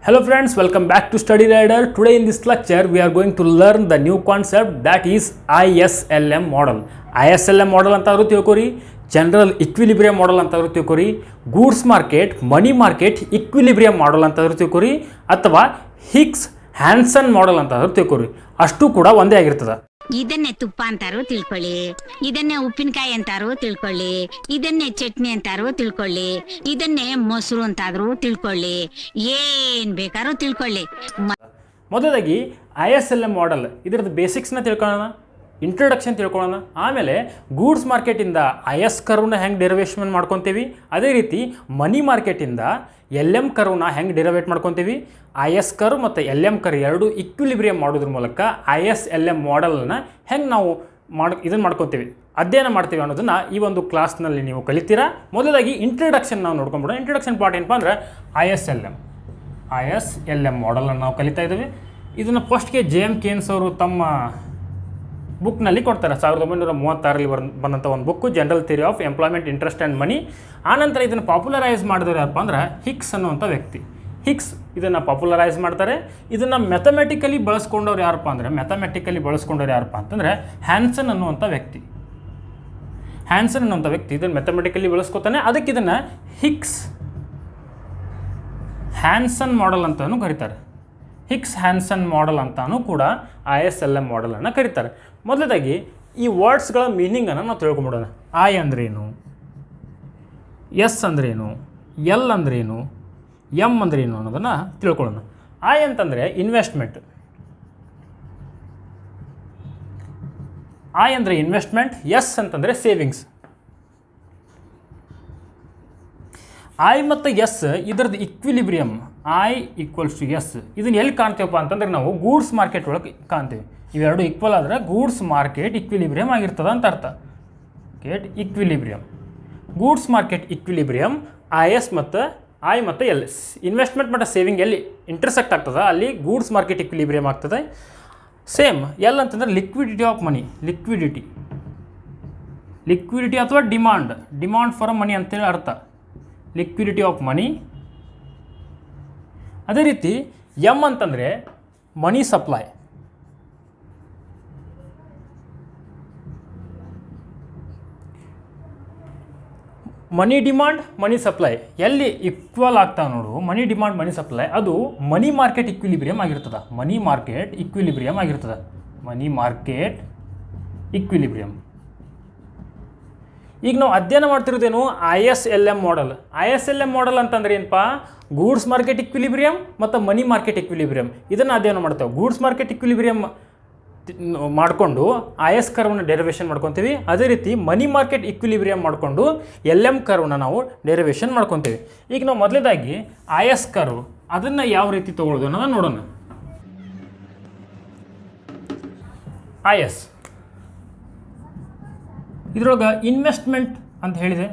Hello friends, welcome back to Study Rider. Today in this lecture we are going to learn the new concept that is ISLM model. ISLM model ಅಂತಾದರೂ ತಿಳ್ಕೊರಿ, general equilibrium model ಅಂತಾದರೂ ತಿಳ್ಕೊರಿ, goods market money market equilibrium model ಅಂತಾದರೂ ತಿಳ್ಕೊರಿ ಅಥವಾ Hicks Hansen model ಅಂತಾದರೂ ತಿಳ್ಕೊರಿ. ಅಷ್ಟು ಕೂಡ ಒಂದೇ ಆಗಿರ್ತದೆ. ಇದನ್ನೇ ತುಪ್ಪ ಅಂತಾರು ತಿಳ್ಕೊಳ್ಳಿ, ಇದನ್ನೇ ಉಪ್ಪಿನಕಾಯಿ ಅಂತಾರು ತಿಳ್ಕೊಳ್ಳಿ, ಇದನ್ನೇ ಚಟ್ನಿ ಅಂತಾರು ತಿಳ್ಕೊಳ್ಳಿ, ಇದನ್ನೇ ಮೊಸರು ಅಂತಾದ್ರು ತಿಳ್ಕೊಳ್ಳಿ, ಏನ್ ಬೇಕಾದ್ರೂ ತಿಳ್ಕೊಳ್ಳಿ. ಮೊದಲಾಗಿ ISLM ಮಾಡೆಲ್ ಇದರದ್ದು ಬೇಸಿಕ್ಸ್ನ ತಿಳ್ಕೊಳ್ಳೋಣ, ಇಂಟ್ರೊಡಕ್ಷನ್ ತಿಳ್ಕೊಳ್ಳೋಣ. ಆಮೇಲೆ ಗೂಡ್ಸ್ ಮಾರ್ಕೆಟಿಂದ IS ಕರ್ವ್ನ ಹೆಂಗೆ ಡೆರಿವೇಷನ್ ಮಾಡ್ಕೊತೀವಿ, ಅದೇ ರೀತಿ ಮನಿ ಮಾರ್ಕೆಟಿಂದ LM ಕರ್ವ್ನ ಹೆಂಗೆ ಡೆರಿವೇಟ್ ಮಾಡ್ಕೊತೀವಿ, IS ಕರ್ವ್ ಮತ್ತು LM ಕರ್ವ್ ಎರಡು ಇಕ್ವಿಲಿಬ್ರಿಯಂ ಮಾಡೋದ್ರ ಮೂಲಕ ISLM ಮಾಡೆಲ್ನ ಹೆಂಗೆ ನಾವು ಇದನ್ನು ಮಾಡ್ಕೊತೀವಿ, ಅಧ್ಯಯನ ಮಾಡ್ತೀವಿ ಅನ್ನೋದನ್ನು ಈ ಒಂದು ಕ್ಲಾಸ್ನಲ್ಲಿ ನೀವು ಕಲಿತೀರಾ. ಮೊದಲಾಗಿ ಇಂಟ್ರೊಡಕ್ಷನ್ ನಾವು ನೋಡ್ಕೊಂಡ್ಬಿಡೋಣ. ಇಂಟ್ರೊಡಕ್ಷನ್ ಪಾರ್ಟ್ ಏನಪ್ಪ ಅಂದರೆ ISLM ಮಾಡೆಲನ್ನು ನಾವು ಕಲಿತಾ ಇದ್ದೀವಿ. ಇದನ್ನು ಫಸ್ಟ್ಗೆ JM ಕೇನ್ಸ್ ಅವರು ತಮ್ಮ ಬುಕ್ನಲ್ಲಿ ಕೊಡ್ತಾರೆ. 1936ರಲ್ಲಿ ಬಂದಂಥ ಒಂದು book, general theory of employment, interest and ಮನಿ. ಆನಂತರ ಇದನ್ನು ಪಾಪ್ಯುಲರೈಸ್ ಮಾಡಿದವರು ಯಾರಪ್ಪ ಅಂದ್ರೆ ಹಿಗ್ಸ್ ಅನ್ನುವಂಥ ವ್ಯಕ್ತಿ. ಹಿಗ್ಸ್ ಇದನ್ನು ಪಾಪ್ಯುಲರೈಸ್ ಮಾಡ್ತಾರೆ. ಇದನ್ನು ಮ್ಯಾಥಮೆಟಿಕಲಿ ಬಳಸ್ಕೊಂಡವ್ರು ಯಾರಪ್ಪ ಅಂತಂದರೆ ಹ್ಯಾನ್ಸನ್ ಅನ್ನುವಂಥ ವ್ಯಕ್ತಿ. ಇದನ್ನು ಮ್ಯಾಥಮೆಟಿಕಲಿ ಬಳಸ್ಕೊತಾನೆ. ಅದಕ್ಕೆ ಇದನ್ನು ಹಿಗ್ಸ್ ಹ್ಯಾನ್ಸನ್ ಮಾಡೆಲ್ ಅಂತಲೂ ಕರೀತಾರೆ. ಹಿಗ್ಸ್ ಹ್ಯಾನ್ಸನ್ ಮಾಡೆಲ್ ಅಂತಾನೂ ಕೂಡ ISLM ಮಾಡೆಲನ್ನು ಕರೀತಾರೆ. ಮೊದಲದಾಗಿ ಈ ವರ್ಡ್ಸ್ಗಳ ಮೀನಿಂಗನ್ನು ನಾವು ತಿಳ್ಕೊಂಬಿಡೋಣ. I ಅಂದ್ರೇನು, S ಅಂದ್ರೇನು, L ಅಂದ್ರೇನು, M ಅಂದ್ರೇನು ಅನ್ನೋದನ್ನು ತಿಳ್ಕೊಳ್ಳೋಣ. I ಅಂತಂದರೆ ಇನ್ವೆಸ್ಟ್ಮೆಂಟ್. I ಅಂದರೆ ಇನ್ವೆಸ್ಟ್ಮೆಂಟ್. S ಅಂತಂದರೆ ಸೇವಿಂಗ್ಸ್. I ಮತ್ತು S ಇದರದ್ದು equilibrium I equals to S. ಇದನ್ನು ಎಲ್ಲಿ ಕಾಣ್ತೀವಪ್ಪ ಅಂತಂದರೆ ನಾವು ಗೂಡ್ಸ್ ಮಾರ್ಕೆಟ್ ಒಳಗೆ ಕಾಣ್ತೀವಿ. ಇವೆರಡು ಈಕ್ವಲ್ ಆದರೆ ಗೂಡ್ಸ್ ಮಾರ್ಕೆಟ್ ಇಕ್ವಿಲಿಬ್ರಿಯಮ್ ಆಗಿರ್ತದೆ ಅಂತ ಅರ್ಥ. Equilibrium, goods market equilibrium I ಮತ್ತು L. ಇನ್ವೆಸ್ಟ್ಮೆಂಟ್ ಮತ್ತು ಸೇವಿಂಗ್ ಎಲ್ಲಿ ಇಂಟರ್ಸೆಕ್ಟ್ ಆಗ್ತದೆ ಅಲ್ಲಿ ಗೂಡ್ಸ್ ಮಾರ್ಕೆಟ್ ಇಕ್ವಿಲಿಬ್ರಿಯಮ್ ಆಗ್ತದೆ. ಸೇಮ್ L ಅಂತಂದರೆ ಲಿಕ್ವಿಡಿಟಿ ಆಫ್ ಮನಿ. ಲಿಕ್ವಿಡಿಟಿ ಅಥವಾ ಡಿಮಾಂಡ್ ಫಾರ್ ಮನಿ ಅಂತೇಳಿ ಅರ್ಥ. Liquidity of money. ಅದೇ ರೀತಿ M ಅಂತಂದರೆ ಮನಿ ಸಪ್ಲೈ. ಮನಿ ಡಿಮಾಂಡ್, ಮನಿ ಸಪ್ಲೈ ಎಲ್ಲಿ ಈಕ್ವಲ್ ಆಗ್ತಾವೆ ನೋಡು, ಮನಿ ಡಿಮಾಂಡ್, ಮನಿ ಸಪ್ಲೈ, ಅದು ಮನಿ ಮಾರ್ಕೆಟ್ ಇಕ್ವಿಲಿಬ್ರಿಯಮ್ ಆಗಿರ್ತದೆ. ಮನಿ ಮಾರ್ಕೆಟ್ ಇಕ್ವಿಲಿಬ್ರಿಯಮ್. ಈಗ ನಾವು ಅಧ್ಯಯನ ಮಾಡ್ತಿರೋದೇನು ISLM ಮಾಡೆಲ್ ಅಂತಂದ್ರೆ ಏನಪ್ಪ, ಗೂಡ್ಸ್ ಮಾರ್ಕೆಟ್ ಇಕ್ವಿಲಿಬ್ರಿಯಮ್ ಮತ್ತು ಮನಿ ಮಾರ್ಕೆಟ್ ಇಕ್ವಿಲಿಬ್ರಿಯಮ್ ಇದನ್ನು ಅಧ್ಯಯನ ಮಾಡ್ತೇವೆ. ಗೂಡ್ಸ್ ಮಾರ್ಕೆಟ್ ಇಕ್ವಿಲಿಬ್ರಿಯಮ್ ಮಾಡಿಕೊಂಡು IS ಕರ್ವ್ನ ಡೆರಿವೇಷನ್ ಮಾಡ್ಕೊತೀವಿ. ಅದೇ ರೀತಿ ಮನಿ ಮಾರ್ಕೆಟ್ ಇಕ್ವಿಲಿಬ್ರಿಯಮ್ ಮಾಡಿಕೊಂಡು LM ಕರ್ವ್ನ ನಾವು ಡೆರಿವೇಷನ್ ಮಾಡ್ಕೊತೀವಿ. ಈಗ ನಾವು ಮೊದಲೇದಾಗಿ IS ಕರ್ವ್ ಅದನ್ನು ಯಾವ ರೀತಿ ತೊಗೊಳ್ಳೋದು ಅನ್ನೋದನ್ನು ನೋಡೋಣ. IS ಇದರೊಳಗೆ ಇನ್ವೆಸ್ಟ್ಮೆಂಟ್ ಅಂತ ಹೇಳಿದೆ,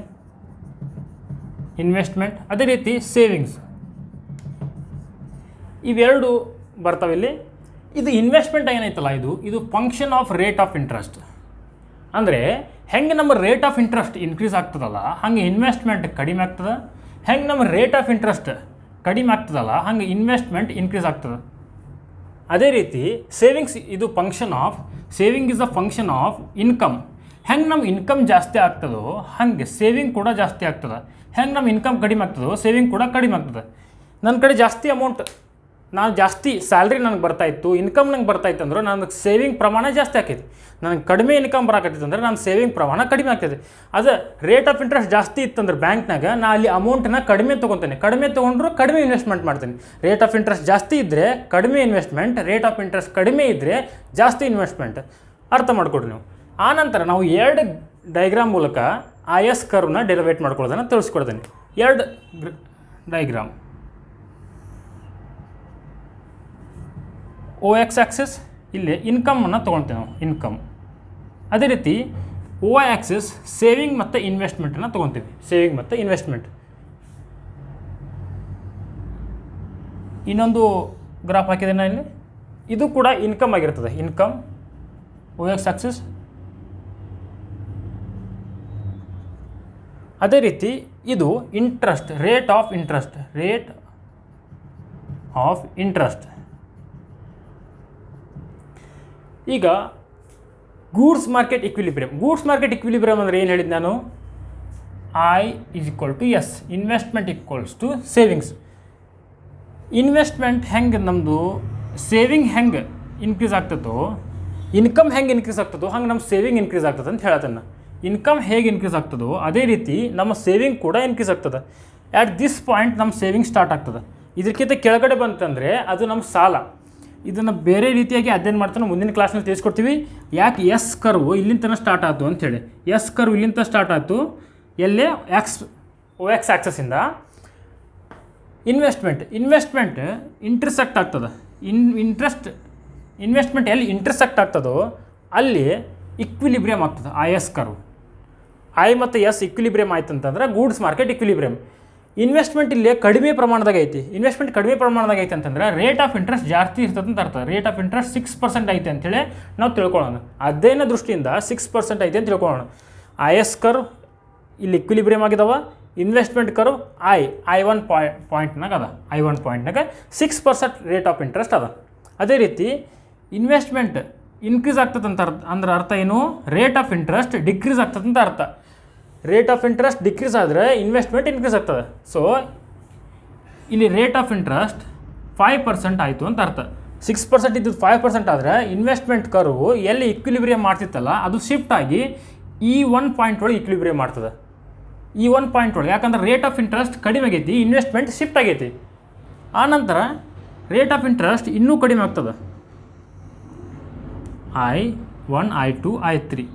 ಇನ್ವೆಸ್ಟ್ಮೆಂಟ್. ಅದೇ ರೀತಿ ಸೇವಿಂಗ್ಸ್, ಇವೆರಡು ಬರ್ತಾವೆ ಇಲ್ಲಿ. ಇದು ಇನ್ವೆಸ್ಟ್ಮೆಂಟ್ ಏನೈತಲ್ಲ, ಇದು function of rate of interest. ಅಂದರೆ ಹೆಂಗೆ ನಮ್ಮ ರೇಟ್ ಆಫ್ ಇಂಟ್ರೆಸ್ಟ್ ಇನ್ಕ್ರೀಸ್ ಆಗ್ತದಲ್ಲ ಹಾಗೆ ಇನ್ವೆಸ್ಟ್ಮೆಂಟ್ ಕಡಿಮೆ ಆಗ್ತದೆ. ಹೆಂಗೆ ನಮ್ಮ ರೇಟ್ ಆಫ್ ಇಂಟ್ರೆಸ್ಟ್ ಕಡಿಮೆ ಆಗ್ತದಲ್ಲ ಹಾಗೆ ಇನ್ವೆಸ್ಟ್ಮೆಂಟ್ ಇನ್ಕ್ರೀಸ್ ಆಗ್ತದೆ. ಅದೇ ರೀತಿ ಸೇವಿಂಗ್ಸ್ ಇದು saving is a function of income. ಹೆಂಗೆ ನಮ್ಮ ಇನ್ಕಮ್ ಜಾಸ್ತಿ ಆಗ್ತದೋ ಹಾಗೆ ಸೇವಿಂಗ್ ಕೂಡ ಜಾಸ್ತಿ ಆಗ್ತದೆ. ಹೆಂಗೆ ನಮ್ಮ ಇನ್ಕಮ್ ಕಡಿಮೆ ಆಗ್ತದೋ ಸೇವಿಂಗ್ ಕೂಡ ಕಡಿಮೆ ಆಗ್ತದೆ. ನನ್ನ ಕಡೆ ಜಾಸ್ತಿ ಅಮೌಂಟ್, ನಾನು ಜಾಸ್ತಿ ಸ್ಯಾಲ್ರಿ ನನಗೆ ಬರ್ತಾಯಿತ್ತು, ಇನ್ಕಮ್ ನಂಗೆ ಬರ್ತಾಯಿತ್ತು ಅಂದ್ರೆ ನನಗೆ ಸೇವಿಂಗ್ ಪ್ರಮಾಣ ಜಾಸ್ತಿ ಆಕೈತಿ. ನನಗೆ ಕಡಿಮೆ ಇನ್ಕಮ್ ಬರಾಕತ್ತೈತೆ ಅಂದ್ರೆ ನನ್ನ ಸೇವಿಂಗ್ ಪ್ರಮಾಣ ಕಡಿಮೆ ಆಗ್ತೈತೆ. ಅದು ರೇಟ್ ಆಫ್ ಇಂಟ್ರೆಸ್ಟ್ ಜಾಸ್ತಿ ಇತ್ತಂದ್ರೆ ಬ್ಯಾಂಕ್ನಾಗ ನಾನು ಅಲ್ಲಿ ಅಮೌಂಟನ್ನ ಕಡಿಮೆ ತೊಗೊತೇನೆ. ಕಡಿಮೆ ತೊಗೊಂಡ್ರು ಕಡಿಮೆ ಇನ್ವೆಸ್ಟ್ಮೆಂಟ್ ಮಾಡ್ತೀನಿ. ರೇಟ್ ಆಫ್ ಇಂಟ್ರೆಸ್ಟ್ ಜಾಸ್ತಿ ಇದ್ದರೆ ಕಡಿಮೆ ಇನ್ವೆಸ್ಟ್ಮೆಂಟ್, ರೇಟ್ ಆಫ್ ಇಂಟ್ರೆಸ್ಟ್ ಕಡಿಮೆ ಇದ್ದರೆ ಜಾಸ್ತಿ ಇನ್ವೆಸ್ಟ್ಮೆಂಟ್. ಅರ್ಥ ಮಾಡಿಕೊಡ್ರಿ ನೀವು. ಆನಂತರ ನಾವು ಎರಡು ಡೈಗ್ರಾಮ್ ಮೂಲಕ IS ಕರ್ವ್ನ ಡೆರಿವೇಟ್ ಮಾಡ್ಕೊಳ್ಳೋದನ್ನು ತಿಳಿಸ್ಕೊಡ್ತೀನಿ. ಎರಡು ಡೈಗ್ರಾಮ್. OX ಆಕ್ಸಿಸ್ ಇಲ್ಲಿ ಇನ್ಕಮನ್ನು ತೊಗೊಳ್ತೇವೆ ನಾವು, ಇನ್ಕಮ್. ಅದೇ ರೀತಿ OY ಆಕ್ಸಿಸ್ ಸೇವಿಂಗ್ ಮತ್ತು ಇನ್ವೆಸ್ಟ್ಮೆಂಟನ್ನು ತೊಗೊತೀವಿ, ಸೇವಿಂಗ್ ಮತ್ತು ಇನ್ವೆಸ್ಟ್ಮೆಂಟ್. ಇನ್ನೊಂದು ಗ್ರಾಫ್ ಹಾಕಿದೆ ನಾನು ಇಲ್ಲಿ, ಇದು ಕೂಡ ಇನ್ಕಮ್ ಆಗಿರ್ತದೆ. Income OX axis. ಅದೇ ರೀತಿ ಇದು interest, rate of interest, of interest. ಈಗ ಗೂಡ್ಸ್ ಮಾರ್ಕೆಟ್ ಇಕ್ವಿಲಿಬ್ರಿಯಮ್ ಅಂದರೆ ಏನು ಹೇಳಿದ್ದು ನಾನು, I is equal to S, investment equals to savings. Investment ಹೆಂಗೆ ನಮ್ಮದು ಸೇವಿಂಗ್ ಹೆಂಗೆ ಇನ್ಕ್ರೀಸ್ ಆಗ್ತದೋ, ಇನ್ಕಮ್ ಹೆಂಗೆ ಇನ್ಕ್ರೀಸ್ ಆಗ್ತದೋ ಹಂಗೆ ನಮ್ಮ ಸೇವಿಂಗ್ ಇನ್ಕ್ರೀಸ್ ಆಗ್ತದೆ ಅಂತ ಹೇಳತ್ತನ್ನು. ಇನ್ಕಮ್ ಹೇಗೆ ಇನ್ಕ್ರೀಸ್ ಆಗ್ತದೋ ಅದೇ ರೀತಿ ನಮ್ಮ ಸೇವಿಂಗ್ ಕೂಡ ಇನ್ಕ್ರೀಸ್ ಆಗ್ತದೆ. ಆ್ಯಟ್ ದಿಸ್ ಪಾಯಿಂಟ್ ನಮ್ಮ ಸೇವಿಂಗ್ ಸ್ಟಾರ್ಟ್ ಆಗ್ತದೆ. ಇದಕ್ಕಿಂತ ಕೆಳಗಡೆ ಬಂತಂದರೆ ಅದು ನಮ್ಮ ಸಾಲ. ಇದನ್ನು ಬೇರೆ ರೀತಿಯಾಗಿ ಅಧ್ಯಯನ ಮಾಡ್ತಾನೆ ಮುಂದಿನ ಕ್ಲಾಸ್ನಲ್ಲಿ ತಿಳಿಸ್ಕೊಡ್ತೀವಿ. ಯಾಕೆ ಎಸ್ ಕರ್ವ್ ಇಲ್ಲಿಂದ ತನಕ ಸ್ಟಾರ್ಟ್ ಆಯಿತು ಅಂಥೇಳಿ. ಎಸ್ ಕರ್ವ್ ಇಲ್ಲಿಂದ ಸ್ಟಾರ್ಟ್ ಆಯಿತು ಎಲ್ಲೇ OX ಆ್ಯಕ್ಸಸ್ಸಿಂದ. ಇನ್ವೆಸ್ಟ್ಮೆಂಟ್ ಇಂಟ್ರೆಸೆಕ್ಟ್ ಆಗ್ತದೆ. ಇನ್ವೆಸ್ಟ್ಮೆಂಟ್ ಎಲ್ಲಿ ಇಂಟ್ರೆಸೆಕ್ಟ್ ಆಗ್ತದೋ ಅಲ್ಲಿ ಇಕ್ವಿಲಿಬ್ರಿಯಮ್ ಆಗ್ತದೆ IS ಕರ್ವ್. ಐ ಮತ್ತು ಎಸ್ ಇಕ್ವಿಲಿಬ್ರಿಯಮ್ ಆಯ್ತು ಅಂತಂದ್ರೆ ಗೂಡ್ಸ್ ಮಾರ್ಕೆಟ್ ಇಕ್ವಿಲಿಬ್ರಿಯಮ್. ಇನ್ವೆಸ್ಟ್ಮೆಂಟ್ ಇಲ್ಲಿ ಕಡಿಮೆ ಪ್ರಮಾಣದಾಗ ಐತಿ. ಅಂತಂದ್ರೆ ರೇಟ್ ಆಫ್ ಇಂಟ್ರೆಸ್ಟ್ ಜಾಸ್ತಿ ಇರ್ತದೆ ಅಂತ ಅರ್ಥ. ರೇಟ್ ಆಫ್ ಇಂಟ್ರೆಸ್ಟ್ 6% ಐತೆ ಅಂಥೇಳಿ ನಾವು ತಿಳ್ಕೊಳ್ಳೋಣ. ಅಧ್ಯಯನ ದೃಷ್ಟಿಯಿಂದ 6% ಐತೆ ಅಂತ ತಿಳ್ಕೊಳ್ಳೋಣ. IS ಕರ್ವ್ ಇಲ್ಲಿ ಇಕ್ವಿಲಿಬ್ರಿಯಮ್ ಆಗಿದಾವ. ಇನ್ವೆಸ್ಟ್ಮೆಂಟ್ ಕರ್ವ್ I1 ಪಾಯಿಂಟ್ನಾಗ ಅದ. I1 ಪಾಯಿಂಟ್ನಾಗ 6% ರೇಟ್ ಆಫ್ ಇಂಟ್ರೆಸ್ಟ್ ಅದ. ಅದೇ ರೀತಿ ಇನ್ವೆಸ್ಟ್ಮೆಂಟ್ ಇನ್ಕ್ರೀಸ್ ಆಗ್ತದೆ ಅಂತ ಅಂದ್ರೆ ಅರ್ಥ ಏನು, ರೇಟ್ ಆಫ್ ಇಂಟ್ರೆಸ್ಟ್ ಡಿಕ್ರೀಸ್ ಆಗ್ತದೆ ಅಂತ ಅರ್ಥ. ರೇಟ್ ಆಫ್ ಇಂಟ್ರೆಸ್ಟ್ ಡಿಕ್ರೀಸ್ ಆದರೆ ಇನ್ವೆಸ್ಟ್ಮೆಂಟ್ ಇನ್ಕ್ರೀಸ್ ಆಗ್ತದೆ. ಸೊ ಇಲ್ಲಿ ರೇಟ್ ಆಫ್ ಇಂಟ್ರೆಸ್ಟ್ 5% ಆಯಿತು ಅಂತ ಅರ್ಥ. 6% ಇದ್ದು 5% ಆದರೆ ಇನ್ವೆಸ್ಟ್ಮೆಂಟ್ ಕರ್ವ್ ಎಲ್ಲಿ ಇಕ್ವಿಲಿಬ್ರಿಯಮ್ ಮಾಡ್ತಿತ್ತಲ್ಲ ಅದು ಶಿಫ್ಟ್ ಆಗಿ ಈ 1 ಪಾಯಿಂಟ್ ಒಳಗೆ ಇಕ್ವಿಲಿಬ್ರಿಯಮ್ ಮಾಡ್ತದೆ. ಈ 1 ಪಾಯಿಂಟ್ ಒಳಗೆ, ಯಾಕಂದ್ರೆ ರೇಟ್ ಆಫ್ ಇಂಟ್ರೆಸ್ಟ್ ಕಡಿಮೆ ಆಗೈತಿ, ಇನ್ವೆಸ್ಟ್ಮೆಂಟ್ ಶಿಫ್ಟ್ ಆಗೈತಿ. ಆನಂತರ ರೇಟ್ ಆಫ್ ಇಂಟ್ರೆಸ್ಟ್ ಇನ್ನೂ ಕಡಿಮೆ ಆಗ್ತದೆ. I1, I2, I3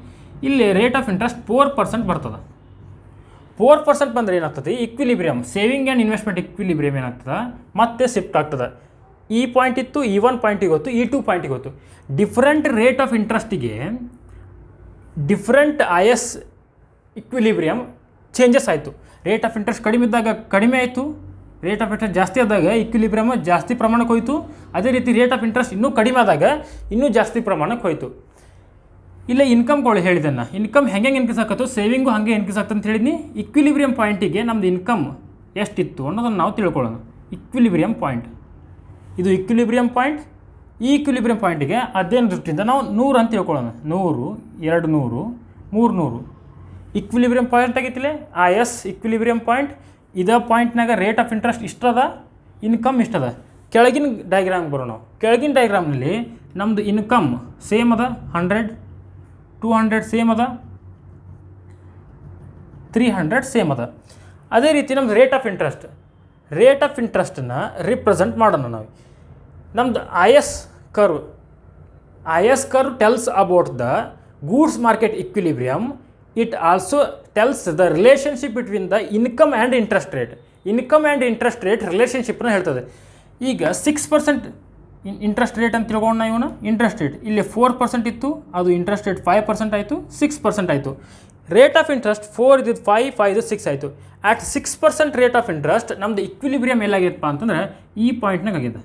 ಇಲ್ಲಿ ರೇಟ್ ಆಫ್ ಇಂಟ್ರೆಸ್ಟ್ 4% ಬರ್ತದೆ. 4% ಬಂದರೆ ಏನಾಗ್ತದೆ, equilibrium saving and investment equilibrium ಏನಾಗ್ತದೆ ಮತ್ತೆ ಶಿಫ್ಟ್ ಆಗ್ತದೆ. ಈ ಪಾಯಿಂಟ್ ಇತ್ತು, ಈ 1 ಪಾಯಿಂಟಿಗೆ ಹೋಯ್ತು, ಈ 2 ಪಾಯಿಂಟಿಗೆ ಹೋಯ್ತು. ಡಿಫ್ರೆಂಟ್ ರೇಟ್ ಆಫ್ ಇಂಟ್ರೆಸ್ಟಿಗೆ ಡಿಫ್ರೆಂಟ್ IS ಇಕ್ವಿಲಿಬ್ರಿಯಮ್ ಚೇಂಜಸ್ ಆಯಿತು. ರೇಟ್ ಆಫ್ ಇಂಟ್ರೆಸ್ಟ್ ಕಡಿಮೆ ಇದ್ದಾಗ ಕಡಿಮೆ ಆಯಿತು, ರೇಟ್ ಆಫ್ ಇಂಟ್ರೆಸ್ಟ್ ಜಾಸ್ತಿ ಆದಾಗ ಇಕ್ವಿಲಿಬ್ರಿಯಮ್ ಜಾಸ್ತಿ ಪ್ರಮಾಣಕ್ಕೆ ಹೋಯಿತು. ಅದೇ ರೀತಿ ರೇಟ್ ಆಫ್ ಇಂಟ್ರೆಸ್ಟ್ ಇನ್ನೂ ಕಡಿಮೆ ಆದಾಗ ಇನ್ನೂ ಜಾಸ್ತಿ ಪ್ರಮಾಣಕ್ಕೆ ಹೋಯಿತು. ಇಲ್ಲ ಇನ್ಕಮ್ಗಳು ಹೇಳಿದೆನ, ಇನ್ಕಮ್ ಹೆಂಗೆ ಇನ್ಕ್ರೀಸ್ ಆಕತ್ತೋ ಸೇವಿಂಗು ಹಾಗೆ ಇನ್ಕ್ರೀಸ್ ಆಗ್ತದೆ ಅಂತ ಹೇಳಿದ್ನಿ. ಇಕ್ವಿಲಿಬ್ರಿಯಮ್ ಪಾಯಿಂಟಿಗೆ ನಮ್ಮದು ಇನ್ಕಮ್ ಎಷ್ಟಿತ್ತು ಅನ್ನೋದನ್ನು ನಾವು ತಿಳ್ಕೊಳ್ಳೋಣ. ಇಕ್ವಿಲಿಬ್ರಿಯಮ್ ಪಾಯಿಂಟ್, ಇದು ಇಕ್ವಿಲಿಬ್ರಿಯಮ್ ಪಾಯಿಂಟ್. ಈ ಇಕ್ವಿಲಿಬ್ರಿಯಮ್ ಪಾಯಿಂಟಿಗೆ ಅಧ್ಯಯನ ದೃಷ್ಟಿಯಿಂದ ನಾವು 100 ಅಂತ ತಿಳ್ಕೊಳ್ಳೋಣ. 100, 200, 300 ಇಕ್ವಿಲಿಬ್ರಿಯಮ್ ಪಾಯಿಂಟ್ ಆಗಿತ್ತಿಲ್ಲ. IS equilibrium point. ಇದೇ ಪಾಯಿಂಟ್ನಾಗ ರೇಟ್ ಆಫ್ ಇಂಟ್ರೆಸ್ಟ್ ಇಷ್ಟದ, ಇನ್ಕಮ್ ಇಷ್ಟದ. ಕೆಳಗಿನ ಡಯಾಗ್ರಾಮ್ ಬರೋಣ. ಕೆಳಗಿನ ಡಯಾಗ್ರಾಮ್ನಲ್ಲಿ ನಮ್ಮದು ಇನ್ಕಮ್ ಸೇಮ್ ಅದ, 100, 200 ಸೇಮ್ ಅದ, 300 ಸೇಮ್ ಅದ. ಅದೇ ರೀತಿ ನಮ್ದು ರೇಟ್ ಆಫ್ ಇಂಟ್ರೆಸ್ಟನ್ನು ರಿಪ್ರೆಸೆಂಟ್ ಮಾಡೋಣ ನಾವು. ನಮ್ದು IS curve tells about the goods market equilibrium. It also tells the relationship between the income and interest rate ರಿಲೇಷನ್ಶಿಪ್ನ ಹೇಳ್ತದೆ. ಈಗ 6% ಇಂಟ್ರೆಸ್ಟ್ ರೇಟ್ ಅಂತ ತಿಳ್ಕೊಂಡ ಇವನು. ಇಂಟ್ರೆಸ್ಟ್ ರೇಟ್ ಇಲ್ಲಿ 4% ಇತ್ತು, ಅದು ಇಂಟ್ರೆಸ್ಟ್ ರೇಟ್ 5% ಆಯಿತು, 6% ಆಯಿತು. ರೇಟ್ ಆಫ್ ಇಂಟ್ರೆಸ್ಟ್ 4 ಇದ್ದಿದ್ದು 5, 5 ಇದು 6 ಆಯಿತು. ಆಟ್ 6% ರೇಟ್ ಆಫ್ ಇಂಟ್ರೆಸ್ಟ್ ನಮ್ಮದು ಇಕ್ವಿಲಿಬ್ರಿಯಮ್ ಎಲ್ಲಾಗೈತಪ್ಪ ಅಂತಂದ್ರೆ ಈ ಪಾಯಿಂಟ್ನಾಗ ಆಗಿದೆ.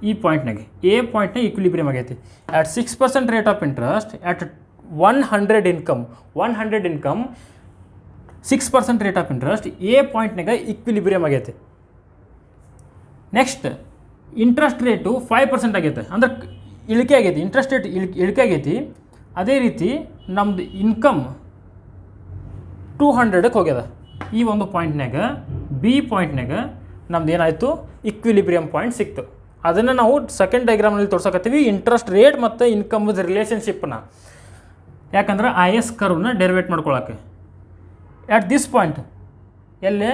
ಈ ಪಾಯಿಂಟ್ನಾಗೆ ಎ ಪಾಯಿಂಟ್ನಾಗ ಇಕ್ವಿಲಿಬ್ರಿಯಮ್ ಆಗೈತಿ. At 6% rate of interest at 100 income 6% rate of interest A ಪಾಯಿಂಟ್ನಾಗ ಇಕ್ವಿಲಿಬ್ರಿಯಮ್ ಆಗೈತಿ. ನೆಕ್ಸ್ಟ್ ಇಂಟ್ರೆಸ್ಟ್ ರೇಟು 5% ಆಗೈತೆ, ಅಂದ್ರೆ ಇಳಿಕೆ ಆಗೈತಿ. ಇಂಟ್ರೆಸ್ಟ್ ರೇಟ್ ಇಳಿಕೆ ಆಗೈತಿ. ಅದೇ ರೀತಿ ನಮ್ಮದು ಇನ್ಕಮ್ 200ಕ್ಕೆ ಹೋಗ್ಯದ. ಈ ಒಂದು ಪಾಯಿಂಟ್ನಾಗ ಬಿ ಪಾಯಿಂಟ್ನಾಗ ನಮ್ದು ಏನಾಯಿತು, ಇಕ್ವಿಲಿಬ್ರಿಯಮ್ ಪಾಯಿಂಟ್ ಸಿಕ್ತು. ಅದನ್ನು ನಾವು ಸೆಕೆಂಡ್ ಡಯಾಗ್ರಾಮ್ನಲ್ಲಿ ತೋರ್ಸಕತ್ತೀವಿ, ಇಂಟ್ರೆಸ್ಟ್ ರೇಟ್ ಮತ್ತು ಇನ್ಕಮ್ದ ರಿಲೇಷನ್ಶಿಪ್ನ. ಯಾಕಂದ್ರೆ IS ಕರ್ವ್ನ ಡೆರಿವೇಟ್ ಮಾಡ್ಕೊಳಕ್ಕೆ. ಆಟ್ ದಿಸ್ ಪಾಯಿಂಟ್ ಎಲ್ಲೇ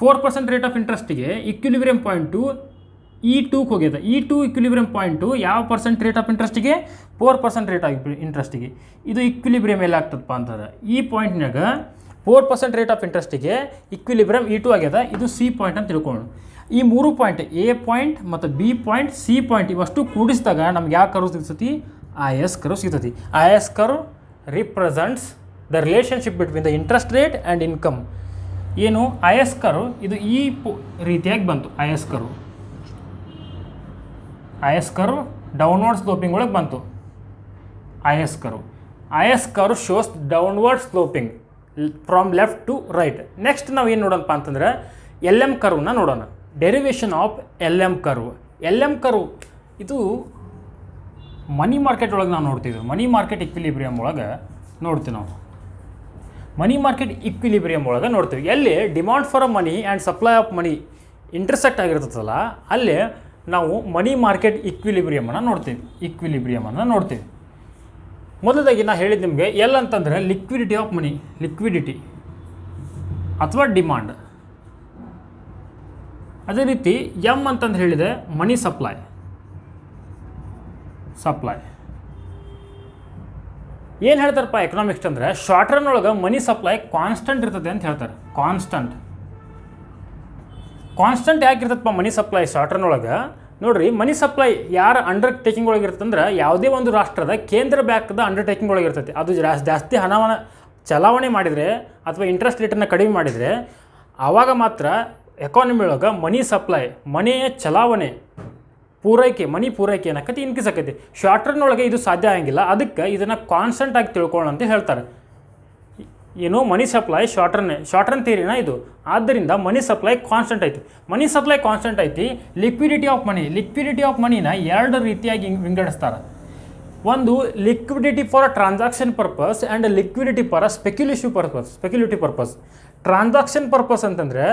4% ರೇಟ್ ಆಫ್ ಇಂಟ್ರೆಸ್ಟಿಗೆ ಇಕ್ವಿಲಿಬ್ರಿಯಮ್ ಪಾಯಿಂಟು E2ಕ್ಕೆ ಹೋಗ್ಯದ. E2 ಇಕ್ವಿಲಿಬ್ರಿಯಮ್ ಪಾಯಿಂಟು ಯಾವ ಪರ್ಸೆಂಟ್ ರೇಟ್ ಆಫ್ ಇಂಟ್ರೆಸ್ಟಿಗೆ, 4% ರೇಟ್ ಆಫ್ ಇಂಟ್ರೆಸ್ಟಿಗೆ. ಇದು ಇಕ್ವಿಲಿಬ್ರಿಯಮ್ ಎಲ್ಲ ಆಗ್ತದಪ್ಪ ಅಂತಂದ್ರೆ ಈ ಪಾಯಿಂಟ್ನಾಗ 4% ರೇಟ್ ಆಫ್ ಇಂಟ್ರೆಸ್ಟಿಗೆ ಇಕ್ವಿಲಿಬ್ರಿಯಮ್ E2 ಆಗ್ಯದ. ಇದು C ಪಾಯಿಂಟ್ ಅಂತ ತಿಳ್ಕೊಳ್ಳೋಣ. ಈ 3 ಪಾಯಿಂಟ್ ಎ ಪಾಯಿಂಟ್ ಮತ್ತು ಬಿ ಪಾಯಿಂಟ್ ಸಿ ಪಾಯಿಂಟ್ ಇವಷ್ಟು ಕೂಡಿಸಿದಾಗ ನಮ್ಗೆ ಯಾವ ಕರ್ವ್ ಸಿಗ್ತತಿ, IS ಕರ್ವ್ ಸಿಗ್ತತಿ. IS curve represents the relationship between the interest rate and income. ಏನು IS ಕರ್ವ್ ಇದು ಈ ರೀತಿಯಾಗಿ ಬಂತು. IS ಕರ್ವ್ ಡೌನ್ವರ್ಡ್ ಸ್ಲೋಪಿಂಗ್ ಒಳಗೆ ಬಂತು. IS curve shows downward sloping from left to right. Next ನಾವು ಏನು ನೋಡೋಣಪ್ಪ ಅಂತಂದ್ರೆ LM ಕರ್ವ್ನ ನೋಡೋಣ. Derivation of L M curve. L M curve ಇದು ಮನಿ ಮಾರ್ಕೆಟ್ ಒಳಗೆ ನಾವು ನೋಡ್ತಿದ್ವಿ. ಮನಿ ಮಾರ್ಕೆಟ್ ಇಕ್ವಿಲಿಬ್ರಿಯಮ್ ಒಳಗೆ ನೋಡ್ತೀವಿ ನಾವು. ಮನಿ ಮಾರ್ಕೆಟ್ ಇಕ್ವಿಲಿಬ್ರಿಯಮ್ ಒಳಗೆ ನೋಡ್ತೀವಿ. ಎಲ್ಲಿ demand for money and supply of money intersect ಆಗಿರ್ತದಲ್ಲ ಅಲ್ಲಿ ನಾವು ಮನಿ ಮಾರ್ಕೆಟ್ ಇಕ್ವಿಲಿಬ್ರಿಯಮನ್ನು ನೋಡ್ತೀವಿ. ಮೊದಲಾಗಿ ನಾನು ಹೇಳಿದ್ದು ನಿಮಗೆ ಎಲ್ ಅಂತಂದರೆ ಲಿಕ್ವಿಡಿಟಿ ಆಫ್ ಮನಿ, ಲಿಕ್ವಿಡಿಟಿ ಅಥವಾ ಡಿಮಾಂಡ್. ಅದೇ ರೀತಿ ಎಮ್ ಅಂತಂದು ಹೇಳಿದೆ ಮನಿ ಸಪ್ಲೈ. ಏನು ಹೇಳ್ತಾರಪ್ಪ ಎಕನಾಮಿಕ್ಸ್ ಅಂದರೆ ಶಾರ್ಟ್ ರನ್ ಒಳಗೆ ಮನಿ ಸಪ್ಲೈ ಕಾನ್ಸ್ಟೆಂಟ್ ಇರ್ತದೆ ಅಂತ ಹೇಳ್ತಾರೆ. ಕಾನ್ಸ್ಟೆಂಟ್ ಯಾಕೆ ಇರ್ತದಪ್ಪ ಮನಿ ಸಪ್ಲೈ ಶಾರ್ಟ್ ರನ್ ಒಳಗೆ? ನೋಡಿರಿ, ಮನಿ ಸಪ್ಲೈ ಯಾರು ಅಂಡರ್ಟೇಕಿಂಗ್ ಒಳಗೆ ಇರ್ತಂದ್ರೆ ಯಾವುದೇ ಒಂದು ರಾಷ್ಟ್ರದ ಕೇಂದ್ರ ಬ್ಯಾಂಕ್ದ ಅಂಡರ್ಟೇಕಿಂಗ್ ಒಳಗೆ ಇರ್ತೈತಿ. ಅದು ಜಾಸ್ತಿ ಹಣವನ್ನು ಚಲಾವಣೆ ಮಾಡಿದರೆ ಅಥವಾ ಇಂಟ್ರೆಸ್ಟ್ ರೇಟನ್ನು ಕಡಿಮೆ ಮಾಡಿದರೆ ಆವಾಗ ಮಾತ್ರ ಎಕಾನಮಿ ಒಳಗೆ ಮನಿ ಸಪ್ಲೈ, ಮನೆಯ ಚಲಾವಣೆ, ಮನಿ ಪೂರೈಕೆ ಏನಾಕತಿ ಇನ್ಕ್ರೀಸ್ ಆಕೈತಿ. ಶಾರ್ಟ್ ರನ್ ಒಳಗೆ ಇದು ಸಾಧ್ಯ ಆಗಂಗಿಲ್ಲ. ಅದಕ್ಕೆ ಇದನ್ನು ಕಾನ್ಸ್ಟೆಂಟ್ ಆಗಿ ತಿಳ್ಕೊಳ್ಳೋಣ ಅಂತ ಹೇಳ್ತಾರೆ. ಏನು ಮನಿ ಸಪ್ಲೈ ಶಾರ್ಟ್ ರನ್ ಥಿಯರಿನ ಇದು. ಆದ್ದರಿಂದ ಮನಿ ಸಪ್ಲೈ ಕಾನ್ಸ್ಟೆಂಟ್ ಐತಿ. ಲಿಕ್ವಿಡಿಟಿ ಆಫ್ ಮನಿನ ಎರಡು ರೀತಿಯಾಗಿ ವಿಂಗಡಿಸ್ತಾರೆ. ಒಂದು liquidity for transaction purpose and liquidity for speculative purpose. Transaction purpose ಅಂತಂದರೆ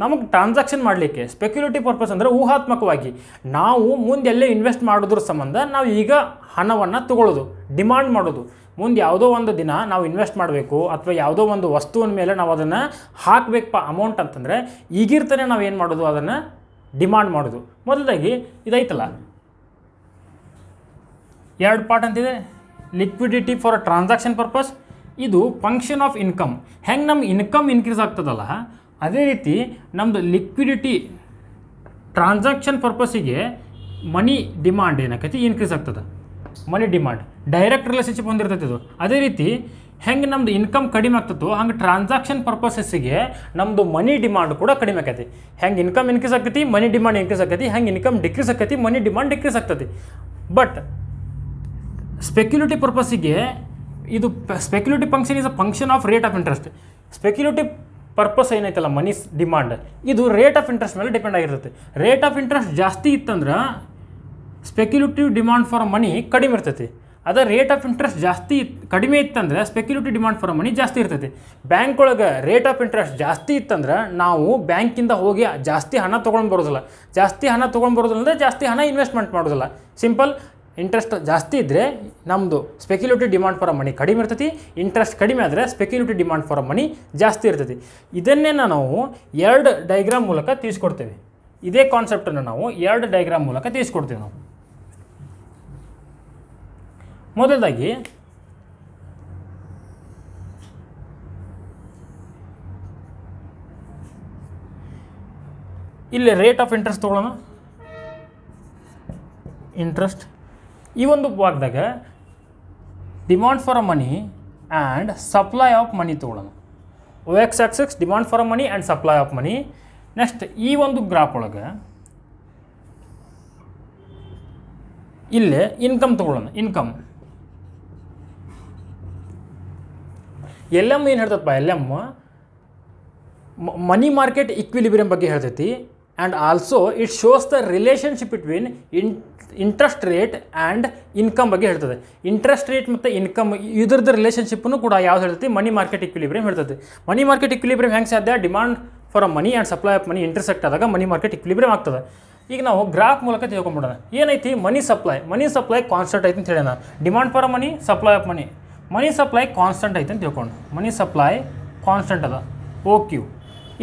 ನಮಗೆ ಟ್ರಾನ್ಸಾಕ್ಷನ್ ಮಾಡಲಿಕ್ಕೆ, ಸ್ಪೆಕ್ಯುಲೇಟಿವ್ ಪರ್ಪಸ್ ಅಂದರೆ ಊಹಾತ್ಮಕವಾಗಿ ನಾವು ಮುಂದೆ ಎಲ್ಲೇ ಇನ್ವೆಸ್ಟ್ ಮಾಡೋದ್ರ ಸಂಬಂಧ ನಾವು ಈಗ ಹಣವನ್ನು ತಗೊಳ್ಳೋದು, ಡಿಮಾಂಡ್ ಮಾಡೋದು. ಮುಂದೆ ಯಾವುದೋ ಒಂದು ದಿನ ನಾವು ಇನ್ವೆಸ್ಟ್ ಮಾಡಬೇಕು ಅಥವಾ ಯಾವುದೋ ಒಂದು ವಸ್ತುವಿನ ಮೇಲೆ ನಾವು ಅದನ್ನು ಹಾಕಬೇಕಪ್ಪ ಅಮೌಂಟ್ ಅಂತಂದರೆ ಈಗಿರ್ತಾನೆ ನಾವು ಏನು ಮಾಡೋದು, ಅದನ್ನು ಡಿಮಾಂಡ್ ಮಾಡೋದು. ಮೊದಲಾಗಿ ಇದೈತಲ್ಲ, ಎರಡು ಪಾರ್ಟ್ ಅಂತಿದೆ. ಲಿಕ್ವಿಡಿಟಿ ಫಾರ್ ಟ್ರಾನ್ಸಾಕ್ಷನ್ ಪರ್ಪಸ್, ಇದು ಫಂಕ್ಷನ್ ಆಫ್ ಇನ್ಕಮ್. ಹೆಂಗೆ ನಮ್ಮ ಇನ್ಕಮ್ ಇನ್ಕ್ರೀಸ್ ಆಗ್ತದಲ್ಲ ಅದೇ ರೀತಿ ನಮ್ಮದು ಲಿಕ್ವಿಡಿಟಿ ಟ್ರಾನ್ಸಾಕ್ಷನ್ ಪರ್ಪಸ್ಸಿಗೆ ಮನಿ ಡಿಮಾಂಡ್ ಏನಾಕೈತಿ ಇನ್ಕ್ರೀಸ್ ಆಗ್ತದೆ. ಮನಿ ಡಿಮಾಂಡ್ ಡೈರೆಕ್ಟ್ ರಿಲೇಷನ್ಶಿಪ್ ಹೊಂದಿರ್ತೈತಿ ಇದು. ಅದೇ ರೀತಿ ಹೆಂಗೆ ನಮ್ಮದು ಇನ್ಕಮ್ ಕಡಿಮೆ ಆಗ್ತದೋ ಹಂಗೆ ಟ್ರಾನ್ಸಾಕ್ಷನ್ ಪರ್ಪಸಸ್ಸಿಗೆ ನಮ್ಮದು ಮನಿ ಡಿಮಾಂಡ್ ಕೂಡ ಕಡಿಮೆ ಆಕೈತಿ. ಹೆಂಗೆ ಇನ್ಕಮ್ ಇನ್ಕ್ರೀಸ್ ಆಕೈತಿ ಮನಿ ಡಿಮಾಂಡ್ ಇನ್ಕ್ರೀಸ್ ಆಕೈತಿ, ಹೆಂಗೆ ಇನ್ಕಮ್ ಡಿಕ್ರೀಸ್ ಆಕೈತಿ ಮನಿ ಡಿಮಾಂಡ್ ಡಿಕ್ರೀಸ್ ಆಗ್ತೈತಿ. ಬಟ್ ಸ್ಪೆಕ್ಯುಲೇಟಿವ್ ಪರ್ಪಸ್ಸಿಗೆ ಇದು speculative function is a function of rate of interest. Speculative purpose ಏನೈತಲ್ಲ ಮನಿ ಡಿಮಾಂಡ್, ಇದು ರೇಟ್ ಆಫ್ ಇಂಟ್ರೆಸ್ಟ್ ಮೇಲೆ ಡಿಪೆಂಡ್ ಆಗಿರ್ತೈತೆ. ರೇಟ್ ಆಫ್ ಇಂಟ್ರೆಸ್ಟ್ ಜಾಸ್ತಿ ಇತ್ತಂದ್ರೆ ಸ್ಪೆಕ್ಯುಲೇಟಿವ್ ಡಿಮಾಂಡ್ ಫಾರ್ ಮನಿ ಕಡಿಮೆ ಇರ್ತೈತಿ. ಅದೇ ರೇಟ್ ಆಫ್ ಇಂಟ್ರೆಸ್ಟ್ ಕಡಿಮೆ ಇತ್ತಂದ್ರೆ ಸ್ಪೆಕ್ಯುಲೇಟಿವ್ ಡಿಮಾಂಡ್ ಫಾರ್ ಮನಿ ಜಾಸ್ತಿ ಇರ್ತೈತಿ. ಬ್ಯಾಂಕ್ ಒಳಗೆ ರೇಟ್ ಆಫ್ ಇಂಟ್ರೆಸ್ಟ್ ಜಾಸ್ತಿ ಇತ್ತಂದ್ರೆ ನಾವು ಬ್ಯಾಂಕಿಂದ ಹೋಗಿ ಜಾಸ್ತಿ ಹಣ ತೊಗೊಂಡು ಬರೋದಿಲ್ಲ. ಅಂದರೆ ಜಾಸ್ತಿ ಹಣ ಇನ್ವೆಸ್ಟ್ಮೆಂಟ್ ಮಾಡೋದಿಲ್ಲ. ಸಿಂಪಲ್, ಇಂಟ್ರೆಸ್ಟ್ ಜಾಸ್ತಿ ಇದ್ದರೆ ನಮ್ಮದು ಸ್ಪೆಕ್ಯುಲೇಟಿವ್ ಡಿಮಾಂಡ್ ಫಾರ್ ಮನಿ ಕಡಿಮೆ ಇರ್ತೈತಿ. ಇಂಟ್ರೆಸ್ಟ್ ಕಡಿಮೆ ಆದರೆ ಸ್ಪೆಕ್ಯುಲೇಟಿವ್ ಡಿಮಾಂಡ್ ಫಾರ್ ಮನಿ ಜಾಸ್ತಿ ಇರ್ತೈತಿ. ಇದನ್ನೇ ನಾವು ಎರಡು ಡೈಗ್ರಾಮ್ ಮೂಲಕ ತಿಳಿಸ್ಕೊಡ್ತೇವೆ. ಇದೇ ಕಾನ್ಸೆಪ್ಟನ್ನು ನಾವು ಎರಡು ಡೈಗ್ರಾಮ್ ಮೂಲಕ ತಿಳಿಸ್ಕೊಡ್ತೇವೆ ನಾವು. ಮೊದಲಾಗಿ ಇಲ್ಲಿ ರೇಟ್ ಆಫ್ ಇಂಟ್ರೆಸ್ಟ್ ತೊಗೊಳ್ಳೋಣ. ಇಂಟ್ರೆಸ್ಟ್ ಈ ಒಂದು ಭಾಗದಾಗ demand for money and supply of ಮನಿ ತೊಗೊಳ್ಳೋಣ. OX Axis demand for money and supply of money. Next ಈ ಒಂದು ಗ್ರಾಫ್ ಒಳಗೆ ಇಲ್ಲೇ ಇನ್ಕಮ್ ತೊಗೊಳ್ಳೋಣ. ಇನ್ಕಮ್ LM ಏನು ಹೇಳ್ತದಪ್ಪ, LM ಮನಿ ಮಾರ್ಕೆಟ್ ಇಕ್ವಿಲಿಬ್ರಿಯಮ್ ಬಗ್ಗೆ ಹೇಳ್ತೈತಿ. And also it shows the relationship between interest rate and income ಬಗ್ಗೆ ಹೇಳ್ತದೆ. ಇಂಟ್ರೆಸ್ಟ್ ರೇಟ್ ಮತ್ತು ಇನ್ಕಮ್ ಇದ್ರದ್ದು ರಿಲೇಷನ್ಶಿಪ್ಪನ್ನು ಕೂಡ ಯಾವ್ದು ಹೇಳ್ತೈತಿ, ಮನಿ ಮಾರ್ಕೆಟ್ ಇಕ್ವಿಲಿಬ್ರಿಯಮ್ ಹೇಳ್ತೈತಿ. ಮನಿ ಮಾರ್ಕೆಟ್ ಇಕ್ವಿಲಿಬ್ರಿಯಮ್ ಹೆಂಗೆ ಸಾಧ್ಯ, demand for money and supply of money intersect ಆದಾಗ ಮನಿ ಮಾರ್ಕೆಟ್ ಇಕ್ವಿಲಿಬ್ರಿಯಮ್ ಆಗ್ತದೆ. ಈಗ ನಾವು ಗ್ರಾಫ್ ಮೂಲಕ ತಿಳ್ಕೊಂಬಿಡೋಣ. ಏನೈತಿ, ಮನಿ ಸಪ್ಲೈ ಕಾನ್ಸ್ಟೆಂಟ್ ಐತಿ ಅಂತ ಹೇಳೋಣ. Demand for money, supply of money supply constant ಐತೆ ಅಂತ ತಿಳ್ಕೊಂಡು, ಮನಿ ಸಪ್ಲೈ ಕಾನ್ಸ್ಟೆಂಟ್ ಅದ. OQ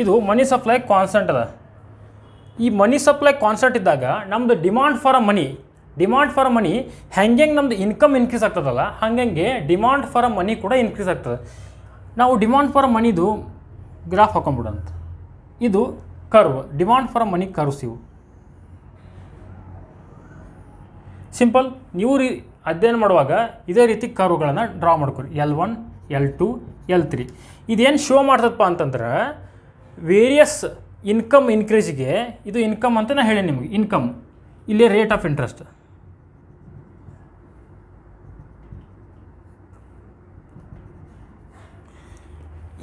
ಇದು ಮನಿ ಸಪ್ಲೈ ಕಾನ್ಸ್ಟೆಂಟ್ ಅದ. ಈ ಮನಿ ಸಪ್ಲೈ ಕಾನ್ಸ್ಟೆಂಟ್ ಇದ್ದಾಗ ನಮ್ಮದು ಡಿಮಾಂಡ್ ಫಾರ್ ಮನಿ ಹೆಂಗೆ ನಮ್ಮದು ಇನ್ಕಮ್ ಇನ್ಕ್ರೀಸ್ ಆಗ್ತದಲ್ಲ ಹಾಗೆ ಡಿಮಾಂಡ್ ಫಾರ್ ಮನಿ ಕೂಡ ಇನ್ಕ್ರೀಸ್ ಆಗ್ತದೆ. ನಾವು ಡಿಮಾಂಡ್ ಫಾರ್ ಮನಿದು ಗ್ರಾಫ್ ಹಾಕೊಂಡ್ಬಿಡಂತ. ಇದು curve, demand for money curves ಇವು. ಸಿಂಪಲ್, ನೀವು ಅಧ್ಯಯನ ಮಾಡುವಾಗ ಇದೇ ರೀತಿ ಕರ್ವ್ಗಳನ್ನು ಡ್ರಾ ಮಾಡ್ಕೊರಿ. L1, L2, L3. ಇದೇನು ಶೋ ಮಾಡ್ತದಪ್ಪ ಅಂತಂದ್ರೆ ವೇರಿಯಸ್ ಇನ್ಕಮ್ ಇನ್ಕ್ರೀಸ್ಗೆ ಇದು ಇನ್ಕಮ್ ಅಂತ ನಾನು ಹೇಳಿ ನಿಮಗೆ. ಇನ್ಕಮ್ ಇಲ್ಲಿ ರೇಟ್ ಆಫ್ ಇಂಟ್ರೆಸ್ಟ್,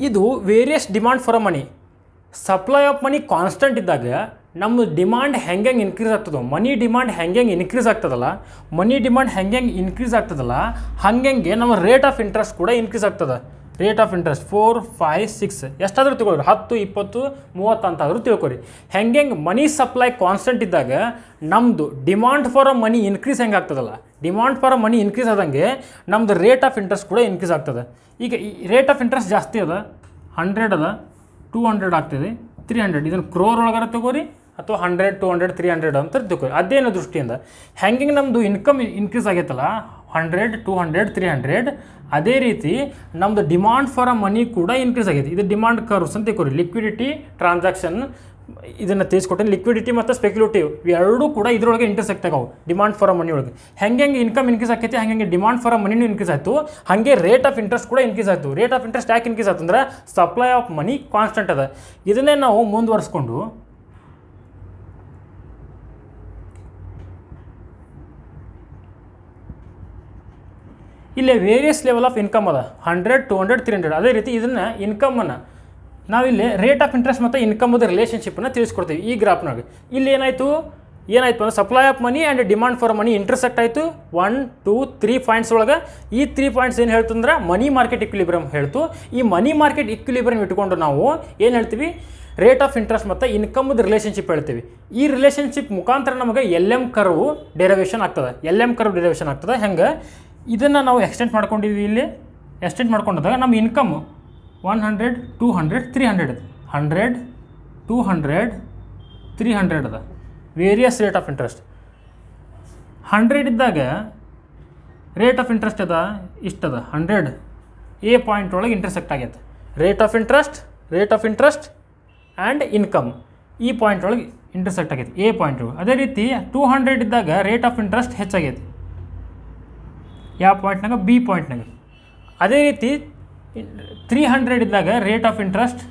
ಇದು various demand for money. Supply of money constant ಇದ್ದಾಗ ನಮ್ಮ ಡಿಮಾಂಡ್ ಹೆಂಗೆ ಇನ್ಕ್ರೀಸ್ ಆಗ್ತದೋ, ಮನಿ ಡಿಮಾಂಡ್ ಹೆಂಗೆ ಇನ್ಕ್ರೀಸ್ ಆಗ್ತದಲ್ಲ, ಮನಿ ಡಿಮಾಂಡ್ ಹೆಂಗೆ ಇನ್ಕ್ರೀಸ್ ಆಗ್ತದಲ್ಲ ಹಂಗೆ ನಮ್ಮ ರೇಟ್ ಆಫ್ ಇಂಟ್ರೆಸ್ಟ್ ಕೂಡ ಇನ್ಕ್ರೀಸ್ ಆಗ್ತದೆ. ರೇಟ್ ಆಫ್ ಇಂಟ್ರೆಸ್ಟ್ 4, 5, 6 ಎಷ್ಟಾದರೂ ತಿಳ್ಕೊಳ್ರಿ, 10, 20, 30 ಅಂತಾದರೂ ತಿಳ್ಕೊರಿ. ಹೆಂಗೆ ಮನಿ ಸಪ್ಲೈ ಕಾನ್ಸ್ಟೆಂಟ್ ಇದ್ದಾಗ ನಮ್ಮದು demand for a money increase ಹೆಂಗೆ ಆಗ್ತದಲ್ಲ, demand for a money increase ಆದಂಗೆ ನಮ್ಮದು ರೇಟ್ ಆಫ್ ಇಂಟ್ರೆಸ್ಟ್ ಕೂಡ ಇನ್ಕ್ರೀಸ್ ಆಗ್ತದೆ. ಈಗ ಈ ರೇಟ್ ಆಫ್ ಇಂಟ್ರೆಸ್ಟ್ ಜಾಸ್ತಿ ಅದ, 100 ಅದ, 200 ಆಗ್ತದೆ, 300. ಇದನ್ನು ಕ್ರೋರ್ ಒಳಗಾರ ತಗೋರಿ ಅಥವಾ 100, 200, 300 ಅಂತ ತಗೋರಿ. ಅದೇನೋ ದೃಷ್ಟಿಯಿಂದ ಹೆಂಗೆ ನಮ್ಮದು ಇನ್ಕಮ್ ಇನ್ಕ್ರೀಸ್ ಆಗೈತಲ್ಲ 100, 200, 300, ಅದೇ ರೀತಿ ನಮ್ಮದು ಡಿಮಾಂಡ್ ಫಾರ್ ಅ ಮನಿ ಕೂಡ ಇನ್ಕ್ರೀಸ್ ಆಗೈತಿ. ಇದು ಡಿಮಾಂಡ್ ಕರ್ವ್ಸ್ ಅಂತ ತಿಳ್ಕೊರಿ. ಲಿಕ್ವಿಡಿಟಿ, ಟ್ರಾನ್ಸಾಕ್ಷನ್ ಇದನ್ನು ತಿಳಿಸ್ಕೊಟ್ಟೆ. ಲಿಕ್ವಿಡಿಟಿ ಮತ್ತು ಸ್ಪೆಕ್ಯುಲೇಟಿವ್ ಎರಡೂ ಕೂಡ ಇದರೊಳಗೆ ಇಂಟರ್ಸೆಕ್ಟ್ ಆಗವು ಡಿಮಾಂಡ್ ಫಾರ್ ಅ ಮನಿ ಒಳಗೆ. ಹೆಂಗೆ ಇನ್ಕಮ್ ಇನ್ಕ್ರೀಸ್ ಆಕೈತಿ ಹಂಗೆ ಡಿಮಾಂಡ್ ಫಾರ್ ಅ ಮನಿನೂ ಇನ್ಕ್ರೀಸ್ ಆಯಿತು, ಹಾಗೆ ರೇಟ್ ಆಫ್ ಇಂಟ್ರೆಸ್ಟ್ ಕೂಡ ಇನ್ಕ್ರೀಸ್ ಆಯಿತು. ರೇಟ್ ಆಫ್ ಇಂಟ್ರೆಸ್ಟ್ ಯಾಕೆ ಇನ್ಕ್ರೀಸ್ ಆಯ್ತು ಅಂದ್ರೆ ಸಪ್ಲೈ ಆಫ್ ಮನಿ ಕಾನ್ಸ್ಟೆಂಟ್ ಅದ. ಇದನ್ನೇ ನಾವು ಮುಂದುವರಿಸ್ಕೊಂಡು ಇಲ್ಲಿ ವೇರಿಯಸ್ ಲೆವೆಲ್ ಆಫ್ ಇನ್ಕಮ್ ಅದ, 100, 200, 300. ಅದೇ ರೀತಿ ಇದನ್ನು ಇನ್ಕಮನ್ನು ನಾವಿಲ್ಲಿ ರೇಟ್ ಆಫ್ ಇಂಟ್ರೆಸ್ಟ್ ಮತ್ತು ಇನ್ಕಮ್ದ ರಿಲೇಷನ್ಶಿಪ್ಪನ್ನು ತಿಳಿಸ್ಕೊಡ್ತೀವಿ ಈ ಗ್ರಾಫ್ನಾಗ. ಇಲ್ಲಿ ಏನಾಯಿತು ಅಂದ್ರೆ supply of money and demand for money intersect ಆಯಿತು 1, 2, 3 ಪಾಯಿಂಟ್ಸ್ ಒಳಗೆ. ಈ 3 ಪಾಯಿಂಟ್ಸ್ ಏನು ಹೇಳ್ತಂದ್ರೆ ಮನಿ ಮಾರ್ಕೆಟ್ ಇಕ್ವಿಲಿಬ್ರಿಯಮ್ ಹೇಳ್ತು. ಈ ಮನಿ ಮಾರ್ಕೆಟ್ ಇಕ್ವಿಲಿಬ್ರಿಯಮ್ ಇಟ್ಕೊಂಡು ನಾವು ಏನು ಹೇಳ್ತೀವಿ, ರೇಟ್ ಆಫ್ ಇಂಟ್ರೆಸ್ಟ್ ಮತ್ತು ಇನ್ಕಮ್ದ ರಿಲೇಷನ್ಶಿಪ್ ಹೇಳ್ತೀವಿ. ಈ ರಿಲೇಷನ್ಶಿಪ್ ಮುಖಾಂತರ ನಮಗೆ LM ಕರ್ವ್ ಡೆರಿವೇಷನ್ ಆಗ್ತದೆ. LM ಕರ್ವ್ ಡೆರಿವೇಷನ್ ಆಗ್ತದೆ. ಹೆಂಗೆ ಇದನ್ನು ನಾವು ಎಕ್ಸ್ಟೆಂಟ್ ಮಾಡ್ಕೊಂಡಿದ್ವಿ. ಇಲ್ಲಿ ಎಕ್ಸ್ಟೆಂಟ್ ಮಾಡ್ಕೊಂಡಾಗ ನಮ್ಮ ಇನ್ಕಮ್ 100, 200, 300 100, 200, 300 ಅದ ವೇರಿಯಸ್ ರೇಟ್ ಆಫ್ ಇಂಟ್ರೆಸ್ಟ್. 100 ಇದ್ದಾಗ ರೇಟ್ ಆಫ್ ಇಂಟ್ರೆಸ್ಟ್ ಅದ ಇಷ್ಟದ 100 ಎ ಪಾಯಿಂಟ್ ಒಳಗೆ ಇಂಟರ್ಸೆಕ್ಟ್ ಆಗೈತೆ. Rate of interest and income ಈ ಪಾಯಿಂಟ್ ಒಳಗೆ ಇಂಟರ್ಸೆಕ್ಟ್ ಆಗೈತೆ ಎ ಪಾಯಿಂಟ್ ಒಳಗೆ. ಅದೇ ರೀತಿ 200 ಇದ್ದಾಗ ರೇಟ್ ಆಫ್ ಇಂಟ್ರೆಸ್ಟ್ ಹೆಚ್ಚಾಗೈತೆ ಯಾವ ಪಾಯಿಂಟ್ನಾಗ, ಬಿ ಪಾಯಿಂಟ್ನಾಗ. ಅದೇ ರೀತಿ 300 ಇದ್ದಾಗ ರೇಟ್ ಆಫ್ ಇಂಟ್ರೆಸ್ಟ್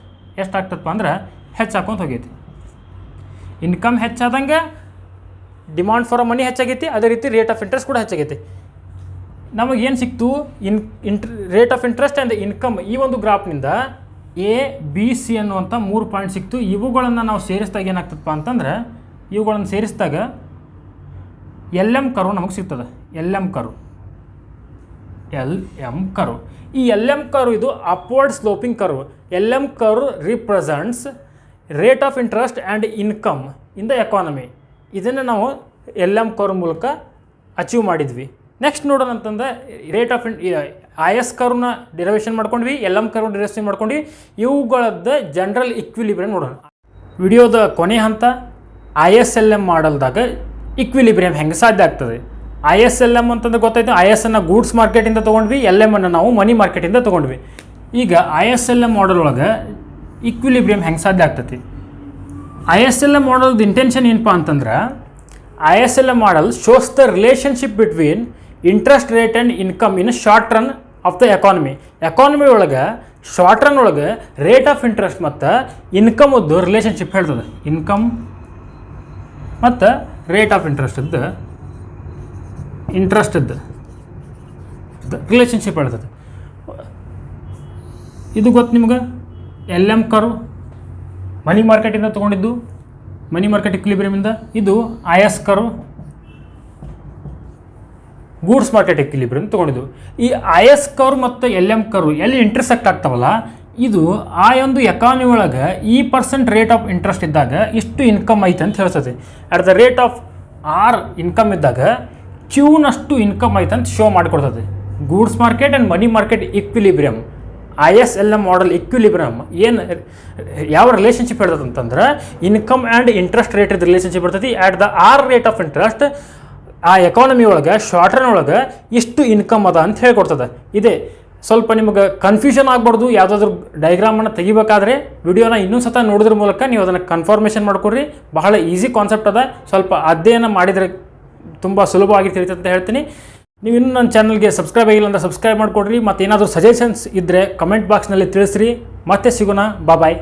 ಎಷ್ಟಾಗ್ತದಪ್ಪ ಅಂದ್ರೆ ಹೆಚ್ಚಾಕೊಂತ ಹೋಗೈತಿ. ಇನ್ಕಮ್ ಹೆಚ್ಚಾದಂಗೆ ಡಿಮಾಂಡ್ ಫಾರ್ ಮನಿ ಹೆಚ್ಚಾಗೈತಿ, ಅದೇ ರೀತಿ ರೇಟ್ ಆಫ್ ಇಂಟ್ರೆಸ್ಟ್ ಕೂಡ ಹೆಚ್ಚಾಗೈತಿ. ನಮಗೇನು ಸಿಕ್ತು, rate of interest and income ಈ ಒಂದು ಗ್ರಾಫ್ನಿಂದ ಎ, ಬಿ, ಸಿ ಅನ್ನುವಂಥ 3 ಪಾಯಿಂಟ್ ಸಿಕ್ತು. ಇವುಗಳನ್ನು ನಾವು ಸೇರಿಸಿದಾಗ ಏನಾಗ್ತದಪ್ಪ ಅಂತಂದ್ರೆ, ಇವುಗಳನ್ನು ಸೇರಿಸಿದಾಗ LM ಕರ್ವ್ ನಮಗೆ ಸಿಗ್ತದೆ. LM ಕರ್ವ್ ಈ LM ಕರ್ವ್ ಇದು upward sloping curve. LM curve represents rate of interest and income in the economy. ಇದನ್ನು ನಾವು LM ಕರ್ವ್ ಮೂಲಕ ಅಚೀವ್ ಮಾಡಿದ್ವಿ. ನೆಕ್ಸ್ಟ್ ನೋಡೋಣ ಅಂತಂದ್ರೆ ರೇಟ್ ಆಫ್ IS ಕರ್ವ್ನ ಡೆರಿವೇಷನ್ ಮಾಡ್ಕೊಂಡ್ವಿ, LM ಕರ್ವ್ ಡೆರಿವೇಷನ್ ಮಾಡ್ಕೊಂಡ್ವಿ. ಇವುಗಳದ್ದು ಜನರಲ್ ಇಕ್ವಿಲಿಬ್ರಿಯಮ್ ನೋಡೋಣ. ವಿಡಿಯೋದ ಕೊನೆ ಹಂತ ISLM ಮಾಡಲ್ದಾಗ ಇಕ್ವಿಲಿಬ್ರಿಯಮ್ ಹೆಂಗೆ ಸಾಧ್ಯ ಆಗ್ತದೆ. ISLM ಅಂತಂದ್ರೆ ಗೊತ್ತಾಯ್ತು, IS ಅನ್ನು ಗೂಡ್ಸ್ ಮಾರ್ಕೆಟಿಂದ ತೊಗೊಂಡ್ವಿ, LM ಅನ್ನು ನಾವು ಮನಿ ಮಾರ್ಕೆಟಿಂದ ತೊಗೊಂಡ್ವಿ. ಈಗ ISLM ಮಾಡಲ್ ಒಳಗೆ ಇಕ್ವಿಲಿಬ್ರಿಯಮ್ ಹೆಂಗೆ ಸಾಧ್ಯ ಆಗ್ತೈತಿ. ISLM ಮಾಡಲ್ದು ಇಂಟೆನ್ಷನ್ ಏನಪ್ಪ ಅಂತಂದ್ರೆ, ISLM model shows the relationship between interest rate and income in short run of the economy. Economy ಒಳಗೆ ಶಾರ್ಟ್ ರನ್ ಒಳಗೆ ರೇಟ್ ಆಫ್ ಇಂಟ್ರೆಸ್ಟ್ ಮತ್ತು ಇನ್ಕಮದ್ದು ರಿಲೇಷನ್ಶಿಪ್ ಹೇಳ್ತದೆ. ಇನ್ಕಮ್ ಮತ್ತು ರೇಟ್ ಆಫ್ ಇಂಟ್ರೆಸ್ಟದ್ದು ರಿಲೇಷನ್ಶಿಪ್ ಹೇಳ್ತದೆ. ಇದು ಗೊತ್ತು ನಿಮ್ಗೆ. LM ಕರ್ವ್ ಮನಿ ಮಾರ್ಕೆಟಿಂದ ತೊಗೊಂಡಿದ್ದು, ಮನಿ ಮಾರ್ಕೆಟ್ ಇಕ್ವಿಲಿಬ್ರಿಯಮಿಂದ. ಇದು IS curve goods market equilibrium ತೊಗೊಂಡಿದ್ದು. ಈ IS ಕರ್ವ್ ಮತ್ತು LM ಕರ್ವ್ ಎಲ್ಲಿ ಇಂಟರ್ಸೆಕ್ಟ್ ಆಗ್ತಾವಲ್ಲ, ಇದು ಆ ಒಂದು ಎಕಾನಮಿ ಒಳಗೆ % ರೇಟ್ ಆಫ್ ಇಂಟ್ರೆಸ್ಟ್ ಇದ್ದಾಗ ಇಷ್ಟು ಇನ್ಕಮ್ ಐತೆ ಅಂತ ಹೇಳ್ತದೆ. At the rate of R income ಇದ್ದಾಗ ಕ್ಯೂನಷ್ಟು ಇನ್ಕಮ್ ಐತೆ ಅಂತ ಶೋ ಮಾಡಿಕೊಡ್ತದೆ. Goods market and money market equilibrium ISLM model equilibrium ಏನು ಯಾವ ರಿಲೇಷನ್ಶಿಪ್ ಹೇಳ್ತದೆ ಅಂತಂದ್ರೆ, income and interest rate relationship ಇರ್ತೈತಿ. At the R rate of interest ಆ ಎಕಾನಮಿ ಒಳಗೆ ಶಾರ್ಟ್ ರನ್ ಒಳಗೆ ಇಷ್ಟು ಇನ್ಕಮ್ ಅದ ಅಂತ ಹೇಳ್ಕೊಡ್ತದೆ. ಇದೆ ಸ್ವಲ್ಪ ನಿಮಗೆ ಕನ್ಫ್ಯೂಷನ್ ಆಗ್ಬಾರ್ದು. ಯಾವುದಾದ್ರೂ ಡಯಾಗ್ರಾಮನ್ನು ತೆಗಿಬೇಕಾದ್ರೆ ವಿಡಿಯೋನ ಇನ್ನೊಂದು ಸತ ನೋಡೋದ್ರ ಮೂಲಕ ನೀವು ಅದನ್ನು ಕನ್ಫರ್ಮೇಷನ್ ಮಾಡ್ಕೊಡ್ರಿ. ಬಹಳ ಈಸಿ ಕಾನ್ಸೆಪ್ಟ್ ಅದ. ಸ್ವಲ್ಪ ಅಧ್ಯಯನ ಮಾಡಿದರೆ ತುಂಬ ಸುಲಭವಾಗಿ ತಿಳಿಯುತ್ತೆ ಅಂತ ಹೇಳ್ತೀನಿ. ನೀವು ಇನ್ನೂ ನನ್ನ ಚಾನಲ್ಗೆ ಸಬ್ಸ್ಕ್ರೈಬ್ ಆಗಿಲ್ಲ ಅಂದರೆ ಸಬ್ಸ್ಕ್ರೈಬ್ ಮಾಡಿಕೊಡ್ರಿ. ಮತ್ತು ಏನಾದರೂ ಸಜೆಷನ್ಸ್ ಇದ್ದರೆ ಕಮೆಂಟ್ ಬಾಕ್ಸ್ನಲ್ಲಿ ತಿಳಿಸ್ರಿ. ಮತ್ತೆ ಸಿಗೋಣ. ಬಾಯ್.